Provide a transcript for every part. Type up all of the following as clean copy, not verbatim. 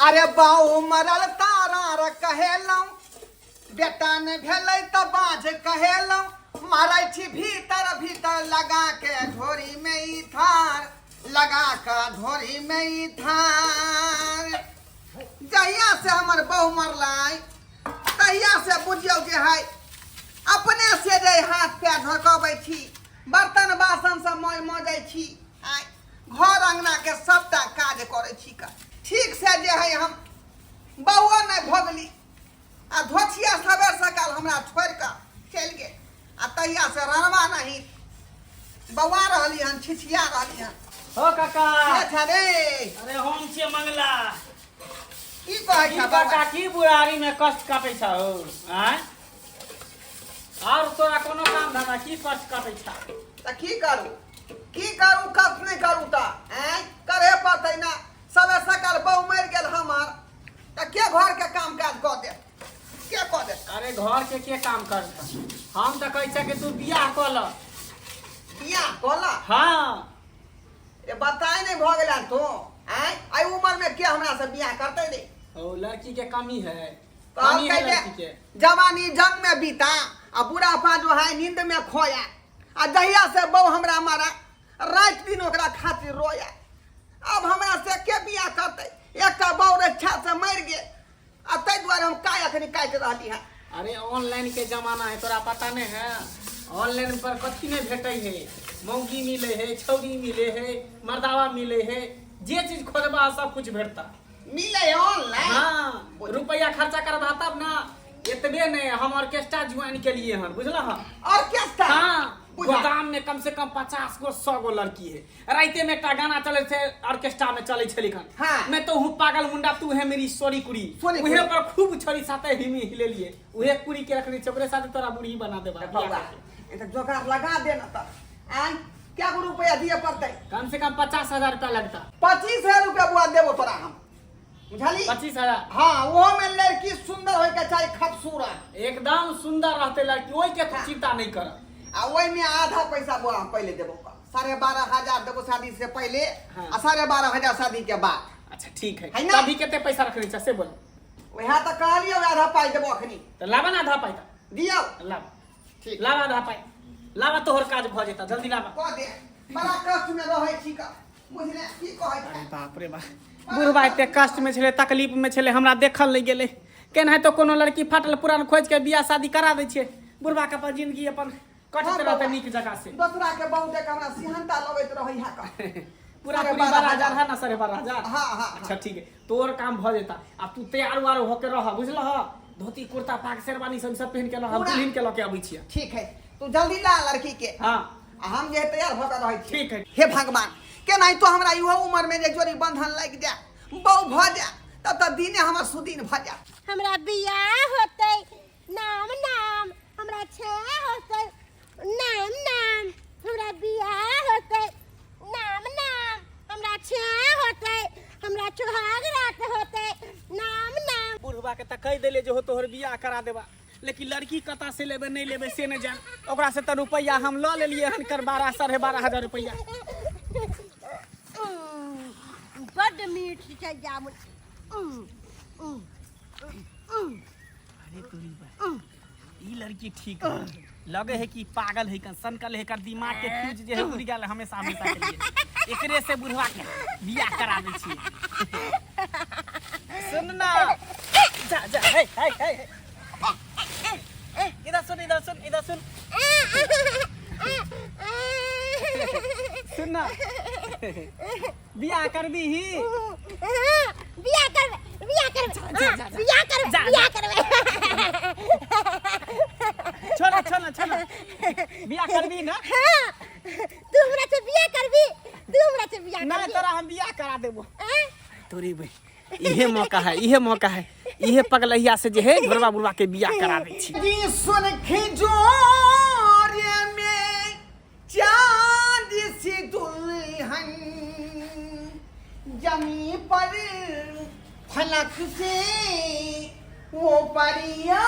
अरे बाऊ मरल तारा र कहेलौं बेटा ने भेलै त बाझ कहेलौं मारै छी भीतर भीतर लगा के झोरी में ई थार लगा के झोरी में ई थार जहिया से हमर बहू मरलाई तहिया से बुझियौ जे है अपने से जे हाथ पैर धोकबै छी बर्तन बासन से मोय मजै छी घर अंगना के सबटा काज करै छी का ठीक से जे है हम बउआ नहीं भोगली आ धोछिया सवेर सकाल हमरा छोड़ के चल गे आ तहिया से रनवा नहीं बउआ रहली हन छिछिया रहली हन हो काका अच्छा रे अरे हम छे मंगला की कहै की छ काका की बुढ़ारी में कष्ट काटै छ हो हैं और तोरा कोनो काम धंधा की कष्ट काटै छ त की करू कष्ट नहीं करू त करे पड़तै ना सवेर सकाल बहू मर गेल हमर त के घर के काम काज क दे के क दे अरे घर के काम करता हम तो कहै छ कि तू बियाह क ल बियाह कला हां ये बताए नहीं भ गेला तो आई उम्र में के हमरा से बियाह करते रे ओ लड़की के कमी है कमी है लड़की के जवानी जंग में बीता आ बुढ़ापा जो है नींद में खोया आ जहिया से बहू हमरा मारा रात दिन ओकरा खातिर रोया अब हमरा से के बियाह करते एकटा बहू रक्षा से मर गे आ तै द्वारे हम काय अखनी काट रहली है अरे ऑनलाइन के जमाना है तोरा पता नहीं है ऑनलाइन पर कथी नहीं भेटै है मौगी मिले है छौरी मिले है मर्दावा मिले है जे चीज खोजबा सब कुछ भेटता मिले ऑनलाइन हाँ रुपया खर्चा करबा तब ना इतने नहीं हम ऑर्केस्ट्रा ज्वाइन के लिए हन बुझला हां ऑर्केस्ट्रा हाँ गोदाम में कम से कम 50 गो 100 गो लड़की है राइते में एक गाना चले थे ऑर्केस्ट्रा में चले छली खन हाँ। मैं तो हूँ पागल मुंडा तू है मेरी सोरी कुड़ी उहे पर खूब छोरी साथे हिमी हिले लिए उहे कुड़ी के रखनी चोकरे साथे तोरा बुढ़ी बना देबा बाबा ए त जोगाड़ लगा दे ना त आ क्या को रुपया दिए पड़ते कम से कम 50,000 रुपया लगता 25,000 रुपया बुआ देबो तोरा हम बुझली 25,000 हाँ वो में लड़की सुंदर होय के चाहे खूबसूरत एकदम सुंदर रहते लड़की ओई के तू चिंता नहीं कर आ ओई में आधा पैसा बुआ हम पहले देबो 12,500 देबो शादी से पहले हाँ। आ 12,500 शादी के बाद अच्छा ठीक है है ना? तभी कितने पैसा रखनी चाहिए से बोल वहाँ तो कहलियो आधा पाई देबो अखनी तो लावा ना आधा पाई दियो लावा ठीक लावा आधा पाई लावा तोहर काज भ जेता जल्दी लावा कह दे बड़ा कष्ट में रहै छी का बुझले की कहै अरे छै बाप रे बाप बुढ़बा एते कष्ट में छले तकलीफ में छले हमरा देखल नहीं गेले केना तो कोनो लड़की फाटल पुरान खोज के बियाह शादी करा दै छै बुढ़बा के अपन जिंदगी अपन कटत रहते नीक जगह से दूसरा के बहु देख हमरा सिहनता लगैत रहै है का पूरा 12,000 है ना 12,500 हाँ हाँ अच्छा ठीक है तोर काम भ जेता अब तू तैयार वार होके रह बुझल ह धोती कुर्ता पाक शेरवानी सब पहन के हम दुल्हन के लके आबै छियै ठीक है तू जल्दी ला लड़की के हां हम जे तैयार भ के रहै छी ठीक है हे भगवान के नहीं तो हमरा इहो उम्र में जे जोड़ी बंधन लग जा बहु भ जा तब तक दिने हमर सुदिन भ जा हमरा बियाह होतै नाम नाम हमरा छे होतै नाम नाम हमरा बियाह होतै नाम नाम हमरा छे होतै हमरा सुहाग रात होतै नाम नाम बुढ़बा के त कह देले जे हो तोहर बियाह करा देबा लेकिन लड़की कता से लेबे नहीं लेबे से नहीं जान ओकरा से त रुपया हम ल लेलिए हन कर 12,500 रुपया बड़ मीठ छै जामुन अरे तोरी बा ई लड़की ठीक है लगे है कि पागल है सनकल है कर दिमाग के फ्यूज जे है उड़ गेल हमेशा हमेशा के लिए एकरे से बुढ़वा के बियाह करा दै छी सुन ना जा जा हे हे हे इधर सुन इधर सुन इधर सुन सुन ना बियाह कर दी ही बियाह कर छोड़ा छोड़ा छोड़ा बियाह करबी ना तू हमरा से बियाह करबी तू हमरा से बियाह ना करबी तोरा हम बियाह करा देबो तोरी बे इहे मौका है इहे पगलैया से जे है बुढ़वा बुढ़वा के बियाह करा दै छी जी सुन खिजोरे में चांद सी दुल्हन जमी पर फलक से वो परिया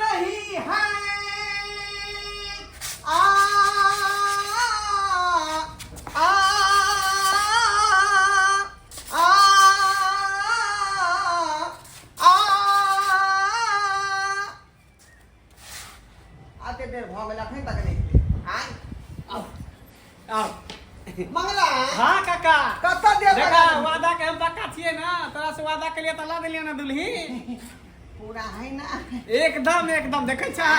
रही है आ आ आ गांव में लखन तक नहीं आय आओ मंगला हाँ काका कत्ता दे देखा वादा के हम पक्का छिए ना तोरा से वादा के लिए तो ला देलिए ना दुल्ही पूरा है ना एकदम एकदम देखे छ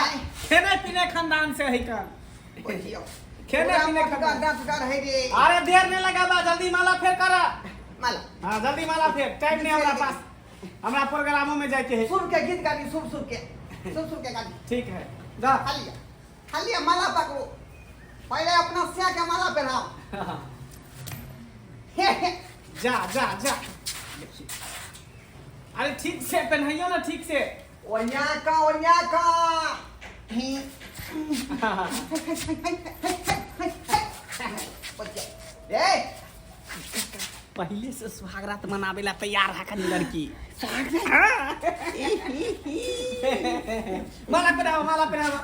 खेने पीने खानदान से है का बुझियो खेने पीने का खानदान डांस कर है रे अरे देर नहीं लगा बा जल्दी माला फेर करा माला हाँ जल्दी माला फेर टाइम नहीं हमारा पास हमरा प्रोग्रामों में जाके है सुर के गीत गाड़ी सुर के गाड़ी ठीक है जा खाली माला पकड़ो पहले अपना सिया के माला पहनाओ जा जा जा अरे ठीक से पहनाइयो ना ठीक से ओन्या का ए पहले से सुहागरात मनावे ला तैयार है कनी लड़की माला पहनावा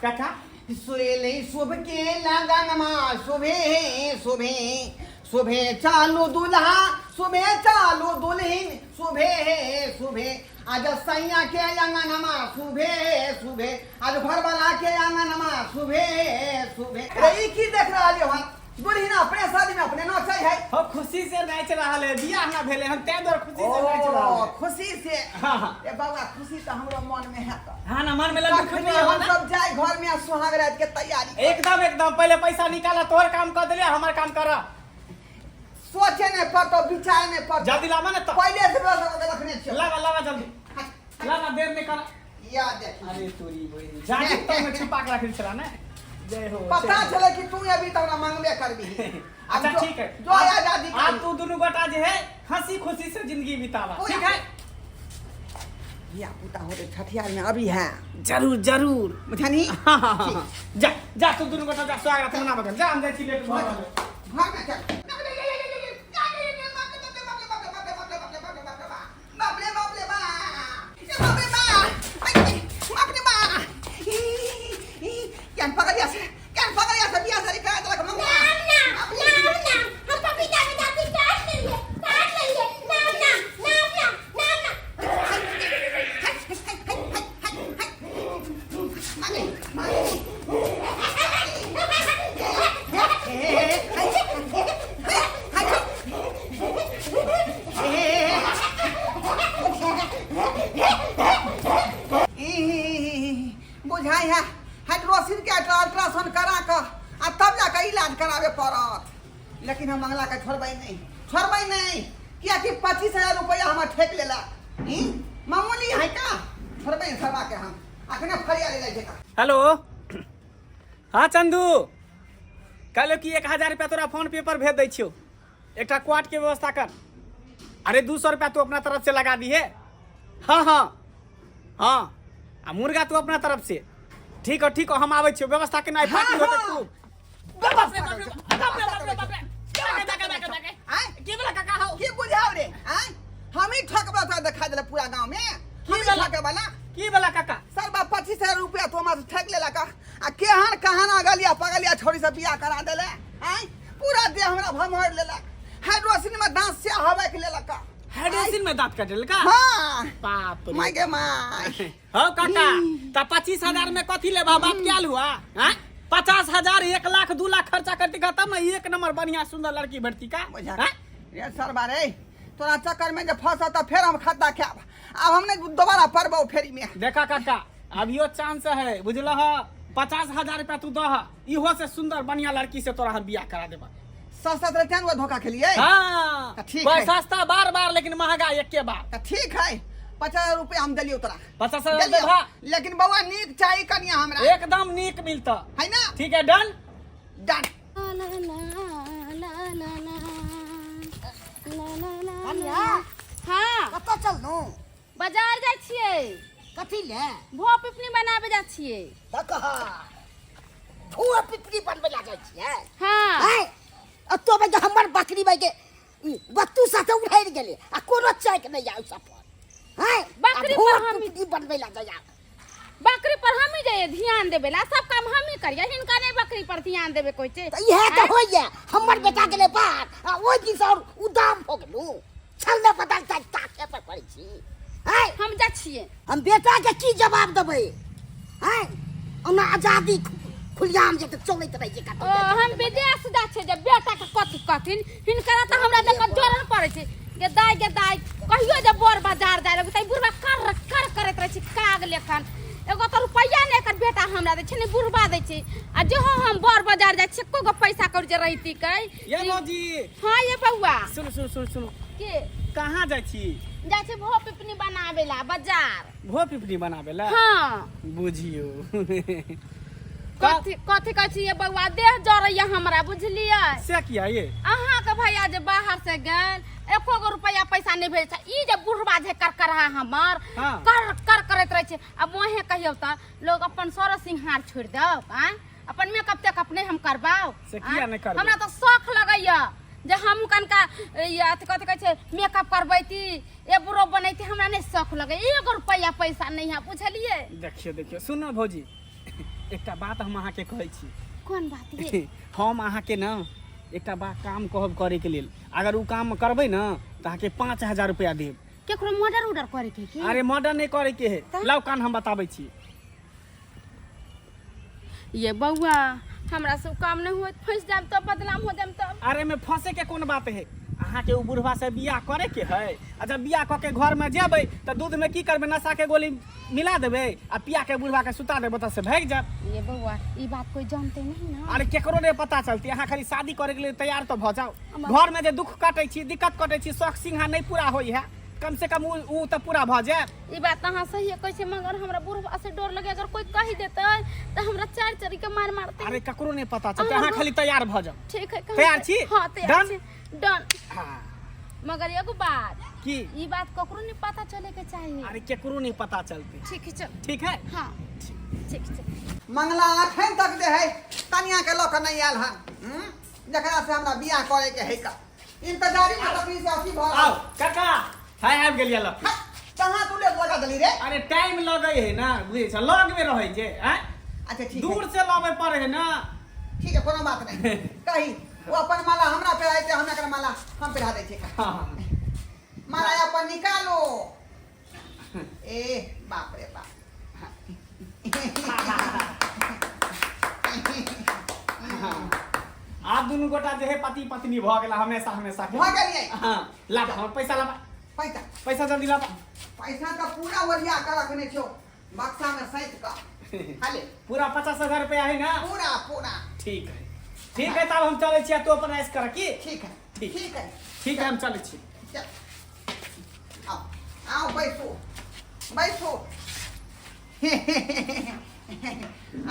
काका सुरेले शुभ के लगनमा सुबह चालू दुल्हा सुबह चालू दुल्हन सुबह आज सैया के अंगनमा सुबह आज घर वाला के अंगनमा सुबह यही की देख रहा है वहाँ दुल्हन अपने शादी में अपने नाचे है हो खुशी से नाच रहा है बियाह ना भेले हम तै दर खुशी से नाच रहा है खुशी से हाँ ए बाबा खुशी तो हमरो मन में है तो हाँ ना मन में लग खुशी हम सब जाए घर में सुहाग रात के तैयारी एकदम पहले पैसा निकाला तोर काम कर दिले हमार काम कर सोचे नहीं पड़तो विचार नहीं पड़तो जल्दी लावा ना तो पहले से रखने चाहिए लावा जल्दी लावा देर नहीं कर याद है अरे तोरी बोली जाके तो में छुपा के रखल छला ना जय हो पता चले कि तू अभी तक ना मांगबे करबी अच्छा ठीक है जो आजादी आज तू दोनों गोटा जे है हंसी खुशी से जिंदगी बितावा ठीक है या पुता होते छठियार में अभी है जरूर बुझानी जा तू दोनों गोटा जा स्वागत मना बगन जा हम जाई छी लेट घर में चल बुझाई है हाइड्रोसिन के अल्ट्रासाउंड करा कर आ तब जाकर इलाज करावे पड़त लेकिन हम मंगला के छोड़बै नहीं क्या कि 25,000 रुपया हम ठेक लेला मामूली है का छोड़बै सरवा के हम अखने फरिया ले जाए का हेलो हाँ चंदू कहलो कि 1,000 रुपया तोरा फोन पे पर भेज दै छियो एकटा क्वाट के व्यवस्था कर अरे 200 रुपया तू अपना तरफ से लगा दी है हाँ आ मुर्गा तू अपना तरफ से ठीक हो हम आवे छियो व्यवस्था के नहीं पार्टी होते खूब के वाला काका हो के बुझाओ रे हम ही ठकबा तो दिखा देला पूरा गांव में की वाला काका सरबा 25,000 रुपया तो हमारे ठक लेला का आ केहन कहाना गलिया पगलिया छोरी से बियाह करा देले पूरा देह हमरा भमहर लेला हाइड्रोसिन में दांत से हवा के लेला का हाइड्रोसिन में दांत काट लेलका हां बाप रे माय गे माय हो काका त 25,000 में कथी लेबा बाप क्या हुआ हैं 50,000 1 लाख 2 लाख खर्चा करती खत्म एक नंबर बढ़िया सुंदर लड़की भरती का ये सरबा रे तोरा चक्कर में जे फंसा त फिर हम खाता खाब अब हमने दोबारा पड़बो फेरी में देखा काका अभियो चांस है बुझल 50,000 रुपया तू दह इहो से सुंदर बढ़िया लड़की से तोरा हम बियाह करा देबा सस्ता तो क्या वो धोखा खेलिए हाँ ठीक कोई है सस्ता बार लेकिन महंगा एक के बार ठीक है 50,000 रुपया हम दिलियो तोरा 50,000 देबा लेकिन बउआ नीक चाहिए कनिया हमरा एकदम नीक मिलता है ना ठीक है डन हाँ कतऽ चलनु बाजार जाइ छियै कथी ले भो पिपनी बनाबे जाइ छियै कहा धुआ पिपरी बनबे ला जाइ छियै हाँ हैं अतो बे हमर बकरी बे के बत्तू साथे उड़ाइ गेले आ कोनो चैक नै आउ सफर हैं बकरी पर हम पिपरी बनबे ला जाइ बकरी पर हम ही जाइए ध्यान देबे ला सब काम हम ही करिए हिनका नहीं बकरी पर ध्यान देबे कोई चे त इहे त होइए हमर बेटा गेले बाहर आ ओइ दिन से और उदाम हो गेलु छलने पता ताके पर पड़ी छी हैं हम जा छिए हम बेटा के की जवाब देबै हैं ओना आजादी खुलियाम जे चलैत रहै छै ओ हम विदेश जा छै जे बेटा के कथि कथिन हिनकर त हमरा देख जोरन पड़ै छै गे दाई कहियो जे बोर बाजार जाय लगै त बुढ़वा कर करैत रहै छै काग लेखन एगो तो रुपया ने एकर बेटा हमरा दे छै ने बुढ़वा दे छै आ जो हम बोर बाजार जाय छै को पैसा कर जे रहिती कै ये मौजी हां ये बउआ सुन के कहाँ जाइ छी जा छै भो पिपनी बनावेला बाजार भो पिपनी बनावेला हां बुझियो कथि कहै छी ये बउआ देह जरैया हमरा बुझलियै से किया ये अहाँ के भैया जे बाहर से गेल एको गो रुपया पैसा नहीं भेज ई जे बुढ़वा जे कर हमर हाँ। कर करैत रहे छै अब वहे कहियो त लोग अपन सर सिंहार छोड़ दो अपन मेकअप तेकअप नहीं हम करबाओ से किया नहीं करबै? हमरा तो शौक लगैया जे हम कनका अथी कथि कहै छै मेकअप करबैती ए बुढ़ो बनैती हमरा नहीं शौक लगे एगो रुपया पैसा नहीं है बुझलिए देखियो सुनो भौजी एकटा बात हम अहाँ के कहै छी कोन बात ये हम अहाँ के ना एकटा बा काम कहब करे के लेल अगर उ काम करबै ना त अहाँ के 5000 रुपया देब केकरो मर्डर करे के की अरे मर्डर नहीं करे के है लाओ कान हम बताबै छी ये बउआ हमरा सब काम नहीं होत फंस जाब त बदनाम हो जाम त अरे में फंसे के कौन बात है अहाँ के उ बुढ़वा से बियाह करे के है आ जब बियाह क के घर में जेबै त दूध में की करबै नशा के गोली मिला देबै आ पिया के बुढ़वा के सुता देबै त से भाग जाब ये बउआ ई बात कोई जानते नहीं ना अरे केकरो नहीं पता चलती अहाँ खाली शादी करे के लिए तैयार तो भ जाओ घर में जे दुख काटे छी दिक्कत काटे छी शौक सिंहा नहीं पूरा होई है कम से कम उ त पूरा भ जाए ई बात अहाँ सही है कैसे मगर हमरा बुढ़वा से डर लगे अगर कोई कह देते त हमरा चार चरी के मार मारते अरे ककरो नहीं पता चलते अहाँ खाली तैयार भ जाओ ठीक है तैयार छी हां तैयार छी डन हाँ मगर एगो बात की ई बात ककरो नहीं पता चले के चाहिए अरे केकरो नहीं पता चलते ठीक है चल ठीक है हां ठीक चल मंगला अखन तक जे है तनिया के लोक नहीं आयल हन जकरा से हमरा बियाह करे के है का इंतजारी में लकड़ी से अथी भ आओ काका हाय आबि गेलिया लक कहां तू ले लगा देली रे अरे टाइम लगे है ना बुझे छ लग में रहे जे हैं अच्छा ठीक दूर है से लावे पड़े है ना ठीक है कोनो बात नहीं कही वो अपन माला हमरा पे आए थे हम एकरा माला हम पहिरा दै छी हाँ। माला अपन निकालो ए बाप रे बाप आप दोनों गोटा जे है पति पत्नी भ गेला हमेशा हमेशा के भ गेलियै हां ला हम पैसा ला पैसा जल्दी ला पैसा का पूरा वरिया कर रखने छो बक्सा में सैत का हाले पूरा 50000 रुपया है ना पूरा पूरा ठीक है तब हम चले छी तू अपन ऐश कर की ठीक है ठीक। ठीक है ठीक है हम चले छी चल आओ आओ बैठो बैठो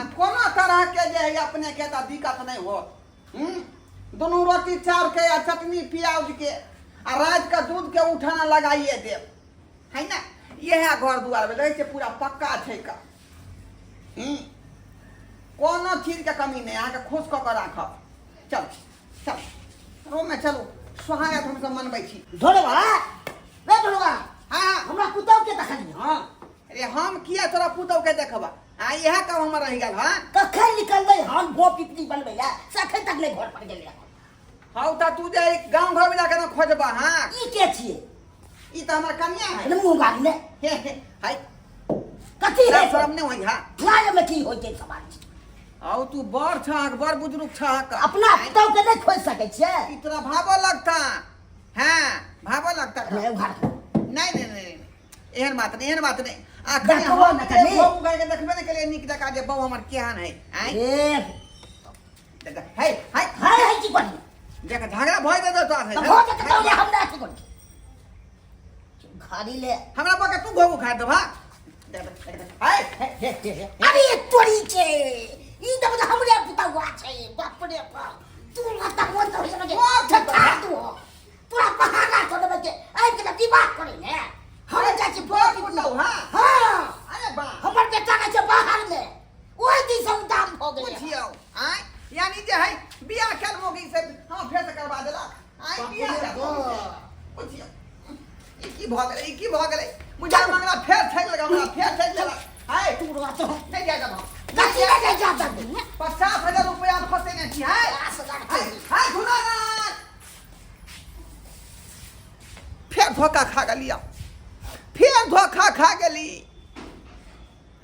आ कोनो तरह के जे है अपने के त दिक्कत नहीं हो दोनों रोटी चार के या चटनी प्याज के आ रात का दूध के उठाना लगाइए देव है ना यह घर दुआर में रहे पूरा पक्का है का कोनो चीज के कमी नहीं अहाँ के खुश क के राखब चल चल रूम में चलू सोहागत हम सब मनबै छी ढोलवा रे ढोलवा हाँ हमरा पुतौ के देखली हां अरे हम किया तोरा पुतौ के देखबा आ यह काम हमर रह गेल हां कखन निकलबै हम भो पिपनी बनबै ला सखन तक ले घर पर गेलै हौ त तू जे गांव घर में जाके न खोजबा हां ई के छिए ई त हमर कन्या है ने मुंह गाली ने हाय कथी है शरम नहीं होई हां लाज में की होय छै सवाल औ तू बड़ छक बड़ बुजुर्ग छक अपना पुतौ के नहीं खोज सकै छिए ई तोरा भाबो लगता हां भाबो लगता ले उघार नहीं एहन बात नहीं आ देखबो न कनी। बहु गाय के देखबे न केलिए निक जका जे बहु हमर केहन है आय ए देख हाय हाय हाय की बनी देख झगड़ा भय दे तो तो हो के कहौ ले हमरा की बनी खाली ले हमरा पका तू घोगु खा दे भा हाय अरे तोरी के ई त बता हमरे पुतौआ छै बाप रे बाप तू लता मन तो लगे ठठा तू पूरा बहाना कर देबे के आई के की बात करे ने हम जाके बोल पुतौ हां हां अरे बा हमर बेटा के छै बाहर में ओइ दिन से दाम हो गेलै बुझियो आय यानी जे है बियाह कर मोगी से हां फेर से करवा देला आय बियाह कर बुझियो ई की भ गेलै मुझे मंगला फेर ठग लगा हमरा फेर ठग लेला हाय तू रवा तो नहीं जाएगा भाव कथी ले जाता तू 50,000 रुपया फंसे ने छी हाय 50,000 हाय हाय सुना ना फिर धोखा खा गलिया फिर धोखा खा गेली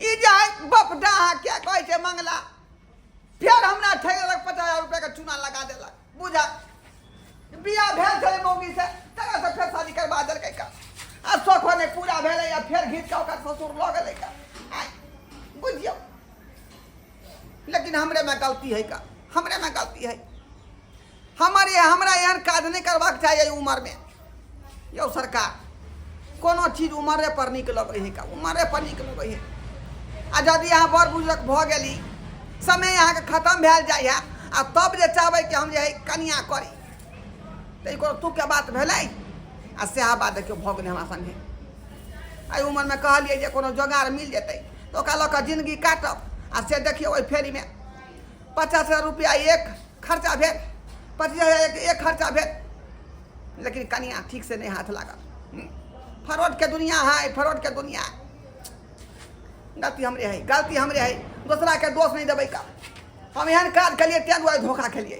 ई जाय बप डाहा क्या कहै छै मंगला फिर हमरा ठगलक 50,000 रुपया के चूना लगा देलक बुझा बियाह भेल छलै मौगी से तकर से फेर शादी करबा देलकै का आ शौखो नहि पूरा भेलै आ फेर घीच के ओकर ससुर लऽ गेलै का बुझियौ लेकिन हमरे में गलती है का हमरे में गलती है हमरा एहन काज नहीं करबाक चाहिए उम्र में यौ सरकार कोनो चीज उम्रे पर नीक लगे है का उम्रे पर नीक लगे है आ यदि अहाँ बड़ बुजुर्ग भ गेली समय यहाँ के खत्म भेल जाय है आ तब जे चाहबै कि हम जे है कनिया करी तो एको तू के बात भेलै आ सेहा बात देखियो भऽ गेलै हमरा संगे एहि उम्र में कहलिए जे कोनो जोगाड़ मिल जेतै तो ओकरा लऽ कऽ जिंदगी काटब आ से देखियो ओहि फेरी में 50,000 रुपया एक खर्चा भेल 25,000 एक खर्चा भेल लेकिन कनिया ठीक से नहीं हाथ लागल फरौड के दुनिया है फरौड के दुनिया गलती हमरे है दूसरा के दोष नहीं देबै का हम एहन काज केलिए तें दुआरे धोखा खेलिए।